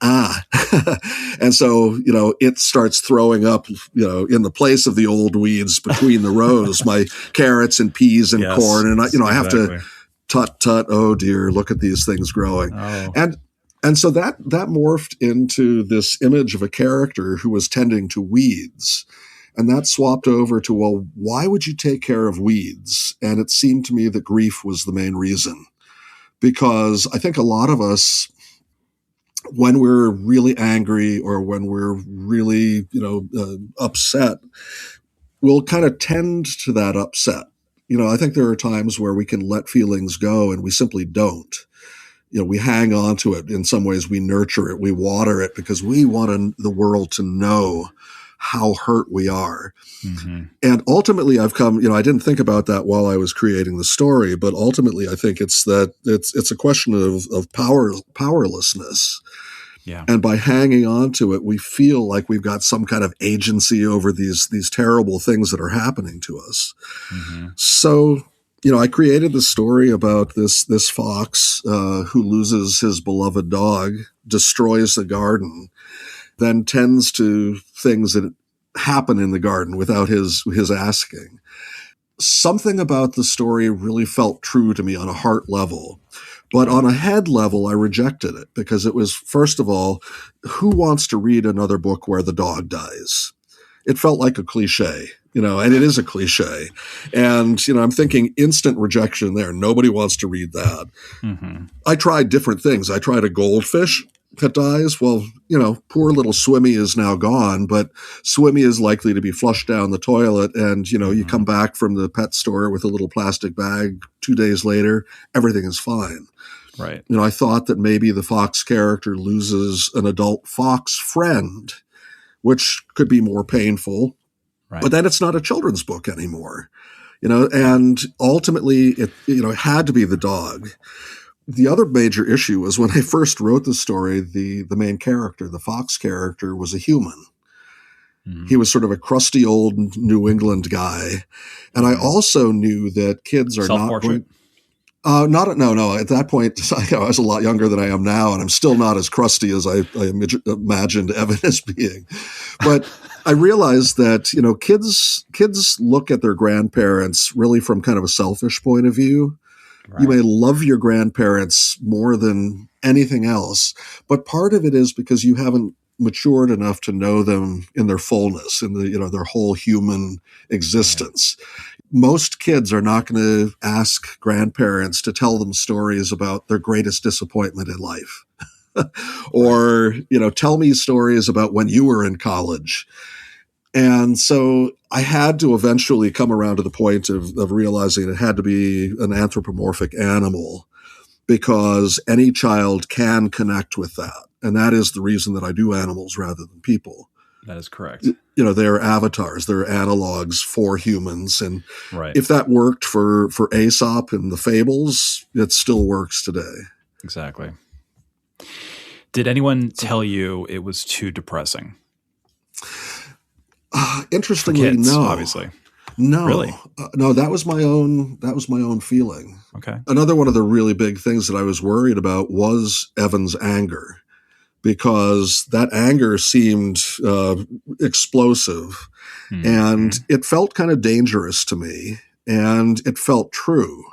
And so, it starts throwing up, in the place of the old weeds between the rows, my carrots and peas and corn. And I have to tut, oh dear, look at these things growing. Oh. And so that morphed into this image of a character who was tending to weeds. And that swapped over to, well, why would you take care of weeds? And it seemed to me that grief was the main reason. Because I think a lot of us, when we're really angry or when we're really, upset, we'll kind of tend to that upset. I think there are times where we can let feelings go and we simply don't. We hang on to it. In some ways, we nurture it, we water it because we want the world to know how hurt we are. Mm-hmm. And ultimately, I've come, I didn't think about that while I was creating the story, but ultimately, I think it's a question of powerlessness. Yeah. And by hanging on to it, we feel like we've got some kind of agency over these terrible things that are happening to us. Mm-hmm. So, I created the story about this fox who loses his beloved dog, destroys the garden, then tends to things that happen in the garden without his asking. Something about the story really felt true to me on a heart level. But on a head level, I rejected it because it was, first of all, who wants to read another book where the dog dies? It felt like a cliche, and it is a cliche. And, I'm thinking instant rejection there. Nobody wants to read that. Mm-hmm. I tried different things. I tried a goldfish that dies. Well, poor little Swimmy is now gone, but Swimmy is likely to be flushed down the toilet. And, you come back from the pet store with a little plastic bag 2 days later, everything is fine. Right. I thought that maybe the fox character loses an adult fox friend, which could be more painful. Right. But then it's not a children's book anymore, and ultimately it had to be the dog. The other major issue was when I first wrote the story, the main character, the fox character, was a human. Mm-hmm. He was sort of a crusty old New England guy. And I also knew that kids are not going... No. At that point, I was a lot younger than I am now, and I'm still not as crusty as I imagined Evan as being. But I realized that, kids look at their grandparents really from kind of a selfish point of view. Right. You may love your grandparents more than anything else, but part of it is because you haven't matured enough to know them in their fullness, in their whole human existence. Right. Most kids are not going to ask grandparents to tell them stories about their greatest disappointment in life. Or, tell me stories about when you were in college. And so I had to eventually come around to the point of realizing it had to be an anthropomorphic animal because any child can connect with that. And that is the reason that I do animals rather than people. That is correct. They're avatars, they're analogs for humans. And right. If that worked for Aesop and the fables, it still works today. Exactly. Did anyone tell you it was too depressing? Interestingly, for kids, no. Obviously. No. Really? No, that was my own feeling. Okay. Another one of the really big things that I was worried about was Evan's anger, because that anger seemed explosive, mm-hmm. and it felt kind of dangerous to me, and it felt true.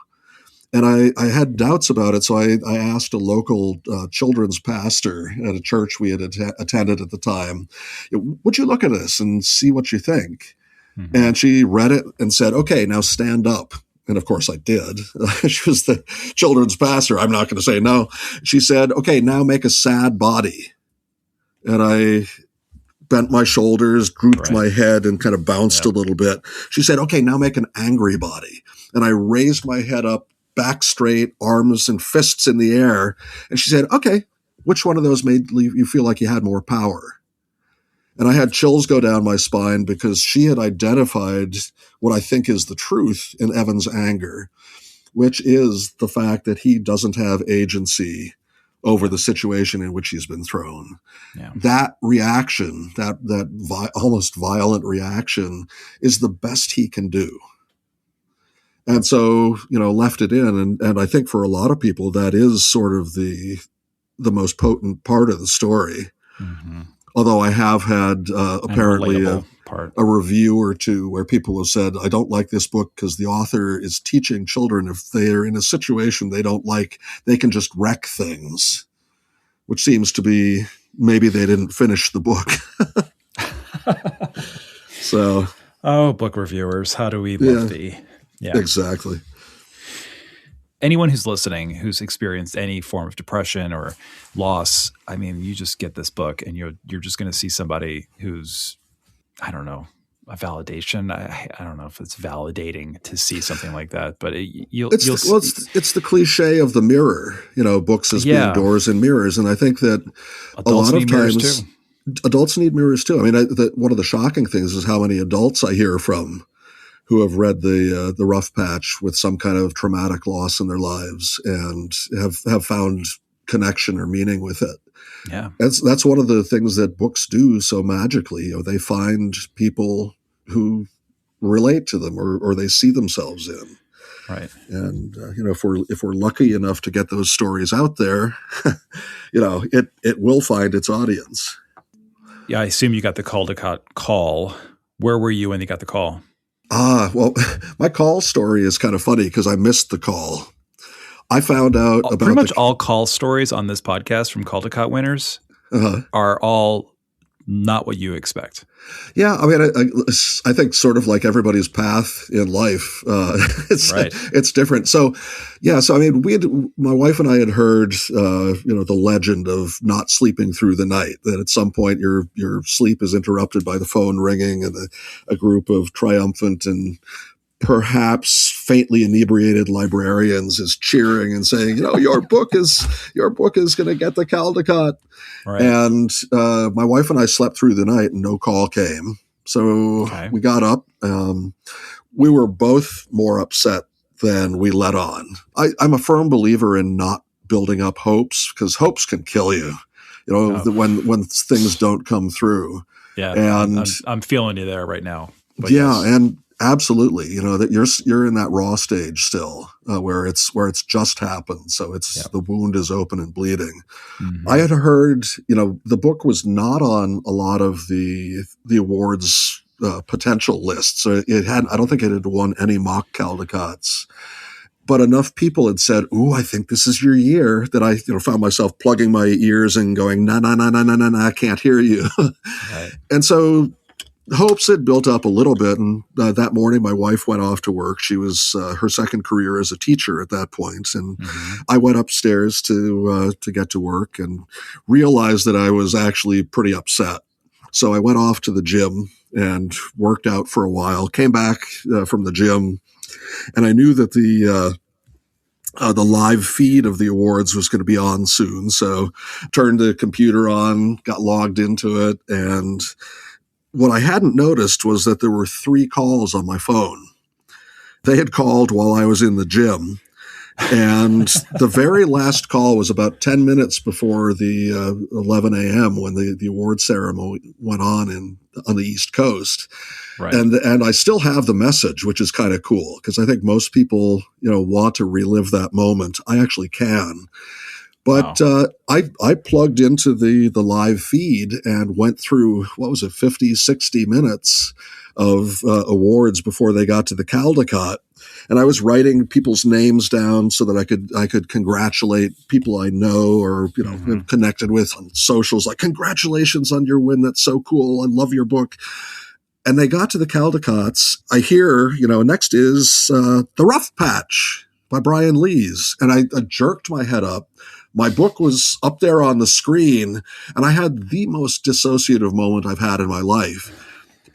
And I had doubts about it, so I asked a local children's pastor at a church we had attended at the time, would you look at this and see what you think? Mm-hmm. And she read it and said, okay, now stand up. And of course I did. She was the children's pastor. I'm not going to say no. She said, okay, now make a sad body. And I bent my shoulders, drooped my head, and kind of bounced a little bit. She said, okay, now make an angry body. And I raised my head up, back straight, arms and fists in the air. And she said, okay, which one of those made you feel like you had more power? And I had chills go down my spine because she had identified what I think is the truth in Evan's anger, which is the fact that he doesn't have agency over the situation in which he's been thrown. Yeah. That reaction, that almost violent reaction, is the best he can do. And so, left it in. And I think for a lot of people, that is sort of the most potent part of the story. Mm-hmm. Although I have had apparently a review or two where people have said, I don't like this book because the author is teaching children if they're in a situation they don't like, they can just wreck things, which seems to be maybe they didn't finish the book. So, Oh, book reviewers, how do we love thee? Yeah, exactly. Anyone who's listening, who's experienced any form of depression or loss, I mean, you just get this book and you're just going to see somebody who's, I don't know, a validation. I don't know if it's validating to see something like that, but it's the cliche of the mirror, books as being doors and mirrors. And I think that adults a lot of need mirrors times too. Adults need mirrors too. I mean, one of the shocking things is how many adults I hear from who have read the Rough Patch with some kind of traumatic loss in their lives and have found connection or meaning with it. Yeah. That's one of the things that books do so magically. They find people who relate to them or they see themselves in. Right. And if we're lucky enough to get those stories out there, it will find its audience. Yeah, I assume you got the Caldecott call. Where were you when you got the call? Well, my call story is kind of funny because I missed the call. I found out about pretty much all call stories on this podcast from Caldecott winners are all not what you expect. Yeah, I mean, I think sort of like everybody's path in life, it's different. So, I mean, my wife and I had heard, the legend of not sleeping through the night. That at some point your sleep is interrupted by the phone ringing and a group of triumphant and perhaps faintly inebriated librarians is cheering and saying, your book is going to get the Caldecott. Right. And my wife and I slept through the night and no call came. So we got up. We were both more upset than we let on. I'm a firm believer in not building up hopes because hopes can kill you, when things don't come through. Yeah. And I'm feeling you there right now. But and absolutely, that you're in that raw stage still, where it's just happened. So the wound is open and bleeding. Mm-hmm. I had heard, the book was not on a lot of the awards potential lists. So I don't think it had won any mock Caldecotts. But enough people had said, "Ooh, I think this is your year," that I found myself plugging my ears and going, "No, I can't hear you." Right. And so hopes had built up a little bit, and that morning my wife went off to work. She was her second career as a teacher at that point, and I went upstairs to get to work and realized that I was actually pretty upset. So I went off to the gym and worked out for a while, came back from the gym, and I knew that the live feed of the awards was going to be on soon. So turned the computer on, got logged into it, and what I hadn't noticed was that there were 3 calls on my phone. They had called while I was in the gym. And the very last call was about 10 minutes before the 11 a.m. when the award ceremony went on the East Coast. Right. And I still have the message, which is kind of cool because I think most people, want to relive that moment. I actually can. But wow. I plugged into the live feed and went through, 50, 60 minutes of awards before they got to the Caldecott. And I was writing people's names down so that I could congratulate people I know or, connected with on socials, like, congratulations on your win. That's so cool. I love your book. And they got to the Caldecotts. I hear, next is The Rough Patch by Brian Lees. And I jerked my head up. My book was up there on the screen, and I had the most dissociative moment I've had in my life.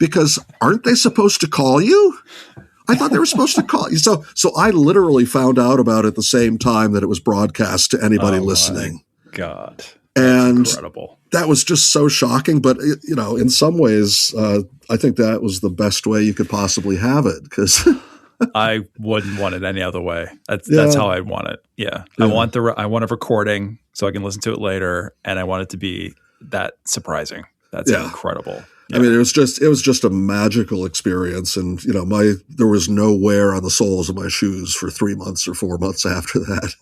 Because aren't they supposed to call you? I thought they were supposed to call you. So I literally found out about it the same time that it was broadcast to anybody listening. My God. That's incredible. That was just so shocking. But, in some ways, I think that was the best way you could possibly have it because I wouldn't want it any other way. That's how I want it. Yeah. I want a recording so I can listen to it later, and I want it to be that surprising. That's incredible. Yeah. I mean, it was just a magical experience, and there was no wear on the soles of my shoes for 3 months or 4 months after that.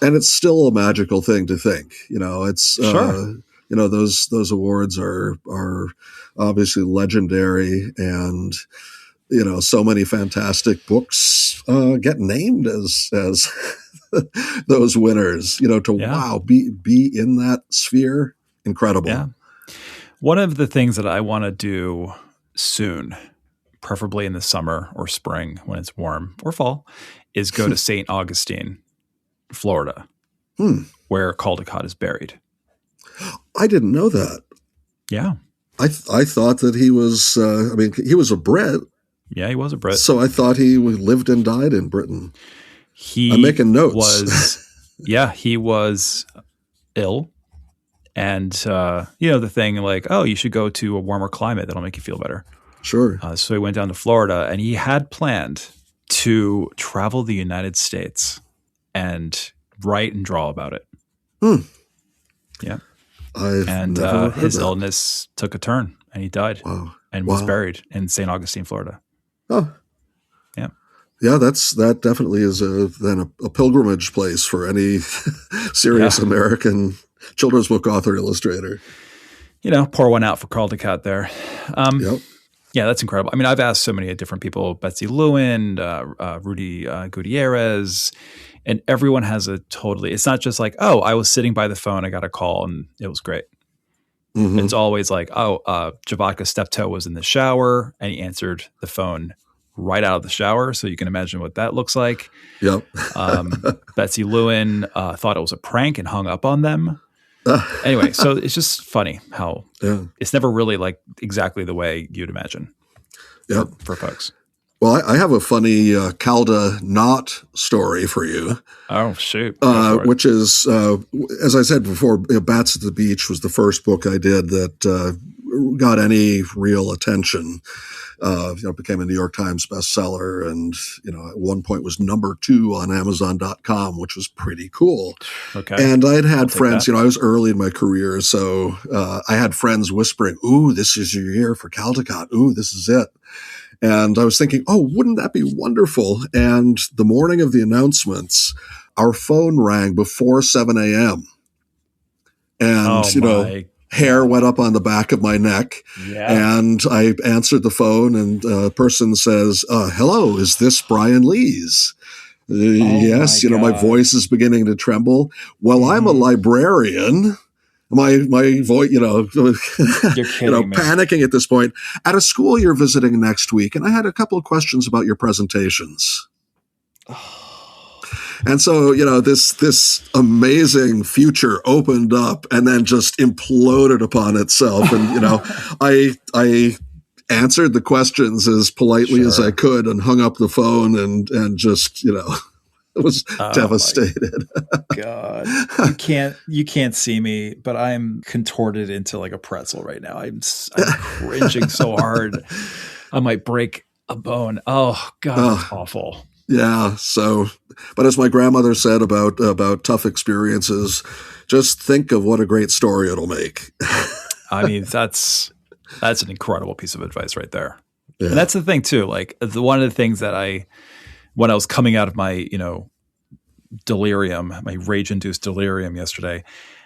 and it's still a magical thing to think. It's sure. Those awards are obviously legendary, and so many fantastic books get named as those winners. Be in that sphere, incredible. Yeah. One of the things that I want to do soon, preferably in the summer or spring when it's warm, or fall, is go to St. Augustine, Florida, where Caldecott is buried. I didn't know that. Yeah. I thought that he was, he was a Brit. Yeah, he was a Brit. So I thought he lived and died in Britain. I'm making notes. He was ill. And, the thing like, oh, you should go to a warmer climate. That'll make you feel better. Sure. So he went down to Florida, and he had planned to travel the United States and write and draw about it. Yeah. His illness took a turn, and he died. Wow. And was buried in St. Augustine, Florida. Oh. Yeah. Yeah, that definitely is then a pilgrimage place for any serious American children's book author, illustrator. Pour one out for Caldecott there. Yep. Yeah, that's incredible. I mean, I've asked so many different people, Betsy Lewin, Rudy Gutierrez, and everyone has it's not just like, oh, I was sitting by the phone, I got a call, and it was great. Mm-hmm. It's always like, oh, Javatka Steptoe was in the shower, and he answered the phone right out of the shower, so you can imagine what that looks like. Yep. Betsy Lewin thought it was a prank and hung up on them. Anyway, so it's just funny how it's never really like exactly the way you'd imagine for folks. Well, I have a funny Calda not story for you. Oh, shoot. Which is, as I said before, Bats at the Beach was the first book I did that got any real attention. Became a New York Times bestseller, and at one point was number 2 on Amazon.com, which was pretty cool. Okay. And I'd had friends. I was early in my career, so I had friends whispering, "Ooh, this is your year for Caldecott. Ooh, this is it." And I was thinking, "Oh, wouldn't that be wonderful?" And the morning of the announcements, our phone rang before 7 a.m. And hair went up on the back of my neck, and I answered the phone, and a person says, "Hello, is this Brian Lees?" Yes, my voice is beginning to tremble. Well, I'm a librarian. My voice, You're kidding me. Panicking at this point. At a school you're visiting next week, and I had a couple of questions about your presentations. And so, this amazing future opened up and then just imploded upon itself. And, I answered the questions as politely as I could and hung up the phone and just, was devastated. God, you can't see me, but I'm contorted into like a pretzel right now. I'm cringing so hard. I might break a bone. Oh God, that's awful. Yeah. So, but as my grandmother said about tough experiences, just think of what a great story it'll make. I mean, that's an incredible piece of advice right there. Yeah. And that's the thing too. Like one of the things that when I was coming out of my, delirium, my rage-induced delirium yesterday,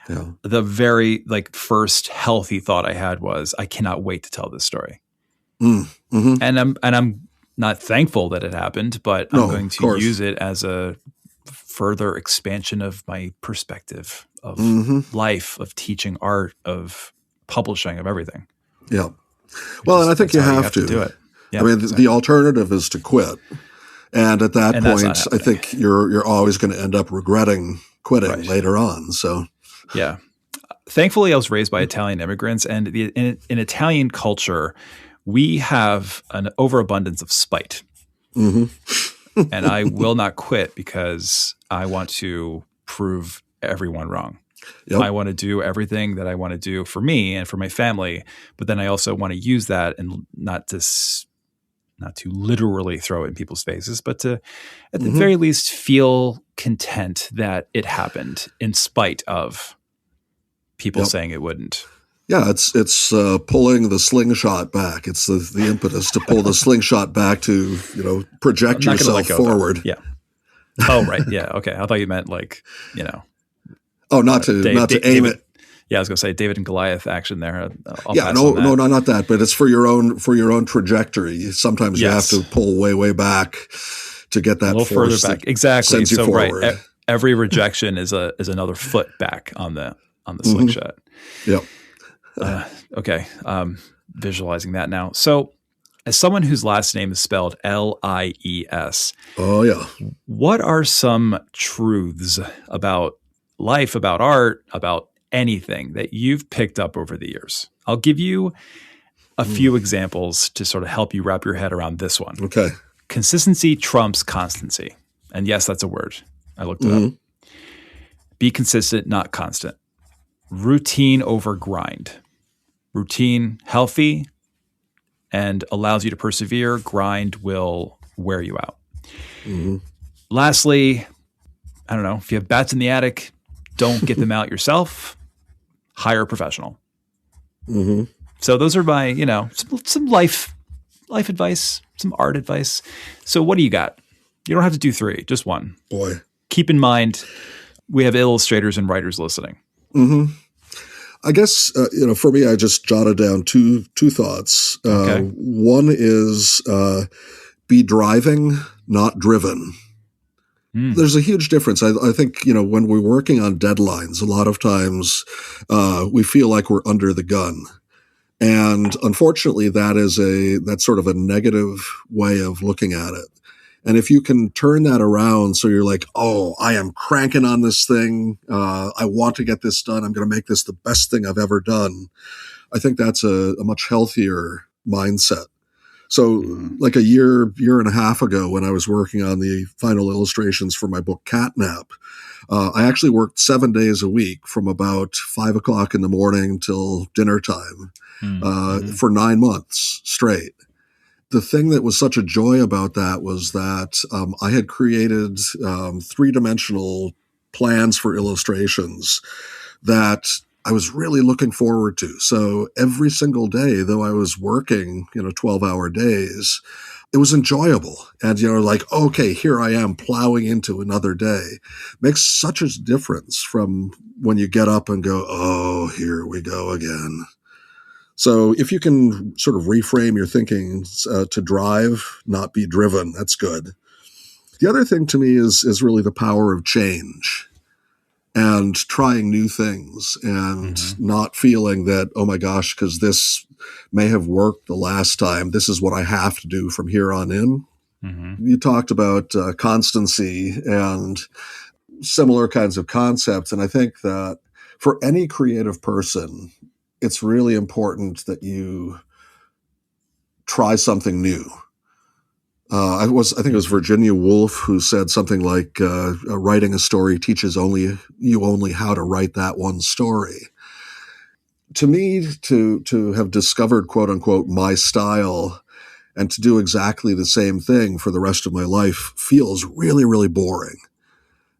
the very first healthy thought I had was, I cannot wait to tell this story. Mm-hmm. And I'm not thankful that it happened, but I'm going to use it as a further expansion of my perspective of life, of teaching art, of publishing, of everything. Yeah. Well, and I think you have to do it. Yeah, I mean, the alternative is to quit. And at that point, I think you're always going to end up regretting quitting later on. So, yeah. Thankfully, I was raised by Italian immigrants, and in Italian culture, we have an overabundance of spite. Mm-hmm. And I will not quit because I want to prove everyone wrong. Yep. I want to do everything that I want to do for me and for my family, but then I also want to use that and not to literally throw it in people's faces, but to, at the very least, feel content that it happened in spite of people saying it wouldn't. Yeah, it's pulling the slingshot back. It's the impetus to pull the slingshot back to project yourself forward. Yeah. Oh right. Yeah. Okay. I thought you meant Oh, not to aim it. Yeah, I was going to say David and Goliath action there. No, not that. But it's for your own trajectory. Sometimes you have to pull way back to get that a little further back. Exactly. Sends you forward. Right. Every rejection is another foot back on the slingshot. Yep. Okay. Visualizing that now. So as someone whose last name is spelled Lies, Oh, yeah. what are some truths about life, about art, about anything that you've picked up over the years? I'll give you a few examples to sort of help you wrap your head around this one. Okay. Consistency trumps constancy. And yes, that's a word. I looked it up. Be consistent, not constant. Routine over grind. Routine, healthy, and allows you to persevere. Grind will wear you out. Lastly, I don't know, if you have bats in the attic, don't get them out yourself. Hire a professional. So those are my, some life advice, some art advice. So what do you got? You don't have to do 3, just 1. Boy. Keep in mind, we have illustrators and writers listening. I guess, for me, I just jotted down two thoughts. Okay. One is be driving, not driven. There's a huge difference. I think, when we're working on deadlines, a lot of times we feel like we're under the gun. And unfortunately, that's sort of a negative way of looking at it. And if you can turn that around so you're like, oh, I am cranking on this thing. I want to get this done. I'm going to make this the best thing I've ever done. I think that's a much healthier mindset. So like a year and a half ago when I was working on the final illustrations for my book Catnap, I actually worked 7 days a week from about 5 o'clock in the morning till dinner time for 9 months straight. The thing that was such a joy about that was that I had created 3-dimensional plans for illustrations that I was really looking forward to. So every single day, though I was working, 12-hour days, it was enjoyable. And, okay, here I am plowing into another day. Makes such a difference from when you get up and go, oh, here we go again. So if you can sort of reframe your thinking to drive, not be driven, that's good. The other thing to me is really the power of change and trying new things and not feeling that, oh my gosh, because this may have worked the last time, this is what I have to do from here on in. You talked about constancy and similar kinds of concepts. And I think that for any creative person, it's really important that you try something new. I think it was Virginia Woolf who said something like, writing a story teaches you only how to write that one story. To me, to have discovered, quote unquote, my style and to do exactly the same thing for the rest of my life feels really, really boring.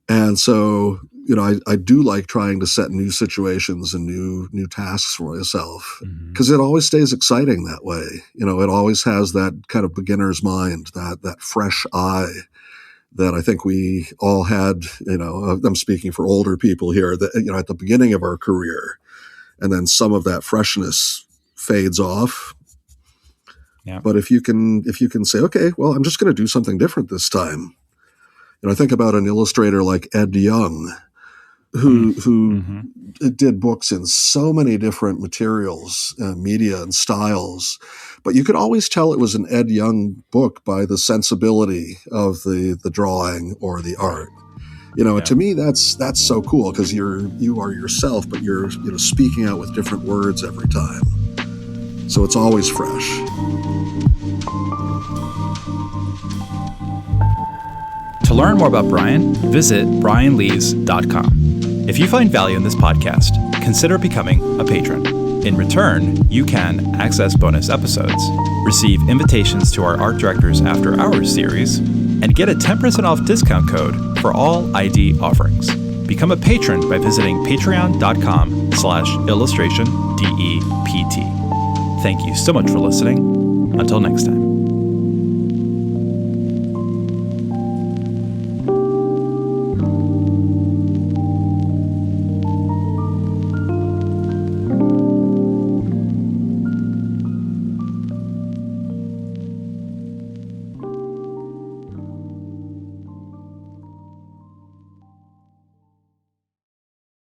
And so, I do like trying to set new situations and new tasks for myself because it always stays exciting that way. It always has that kind of beginner's mind, that fresh eye that I think we all had, I'm speaking for older people here, that, at the beginning of our career. And then some of that freshness fades off. Yeah. But if you can say, okay, well, I'm just going to do something different this time. I think about an illustrator like Ed Young, who did books in so many different materials, media and styles, but you could always tell it was an Ed Young book by the sensibility of the drawing or the art. To me, that's so cool because you are yourself, but you're speaking out with different words every time. So it's always fresh. To learn more about Brian, visit brianlees.com. If you find value in this podcast, consider becoming a patron. In return, you can access bonus episodes, receive invitations to our Art Directors After Hours series, and get a 10% off discount code for all ID offerings. Become a patron by visiting patreon.com/illustrationdept. Thank you so much for listening. Until next time.